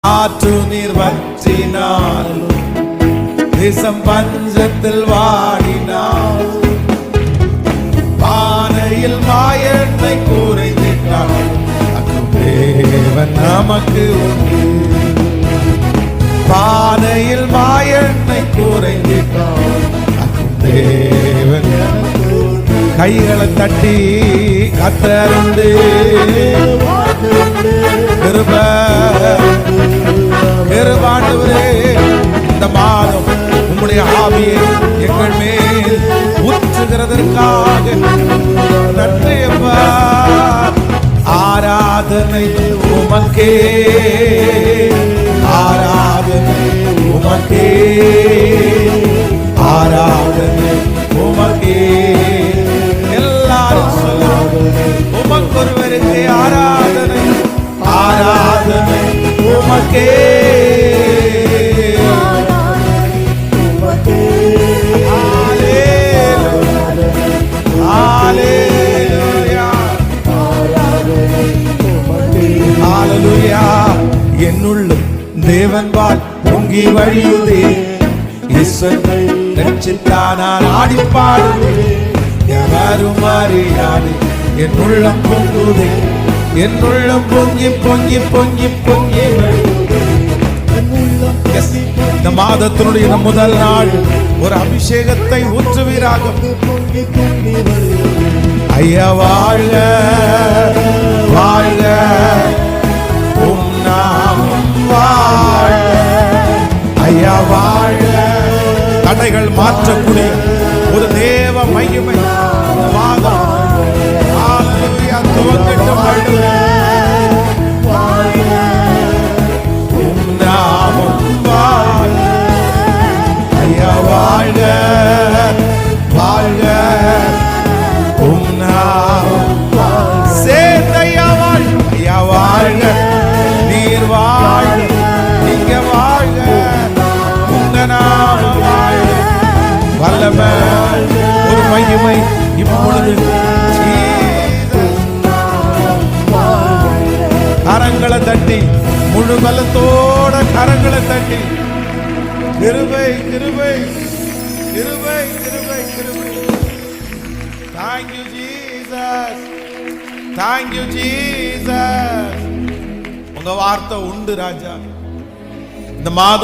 ஆற்று நீர் வற்றினாலும் தேசம் பஞ்சத்தில் வாடினாலும் பானையில் மாயெண்ணெய் குறைந்திட்டால் தேவன் நமக்கு உண்டு. பானையில் மாயெண்ணெய் குறைந்திட்டால் தேவன். கைகளை தட்டி கத்தருண்டு கிருபாண்டவரே, இந்த மாதம் உம்முடைய ஆவியை எங்கள் மேல் ஊற்றுகிறதற்காக நன்றி அப்பா. ஆராதனை உமக்கே, ஆராதனை உமக்கே, ஆராதனை உமக்கே. எல்லாரும் சொல்லுவாங்க உமக்கொருவருக்கு ஆராதனை, ஆராதனை உமக்கே. என்னுள்ளும் தேவன் வாழ் பொங்கி வழியுதே, ரட்சித்தானால் ஆடி பாடுதே, யாரும் அறியாது என் உள்ளம் பொங்குதே, என் உள்ளம் பொங்கி பொங்கி பொங்கி பொங்கி. இந்த மாதத்தினுடைய முதல் நாள் ஒரு அபிஷேகத்தை ஊற்றுவீராக. ஐயா வாழ்க வாழ்க, உம் நாமம் வாழ்க. ஐயா வாழ்க. தடைகள் மாற்றக்கூடிய ஒரு தேவ மகிமை மாதம் துவங்கட்டும். உம் நாமம் வாழ்க. ஐயா வாழ்க வாழ்க, உம் நாமம் சேர்ந்தையா வாழ்க. ஐயா வாழ்க, நீர் வாழ்க, நீங்க வாழ்க, உங்க நாம வாழ்க. வல்லமை ஒரு மகிமை இப்பொழுது கரங்களை தட்டி, முழு பலத்தோட கரங்களை தட்டி, கிருபை கிருபை கிருபை கிருபை கிருபை. Thank you Jesus, thank you Jesus. உங்க வார்த்தை உண்டு ராஜா. இந்த மாதம்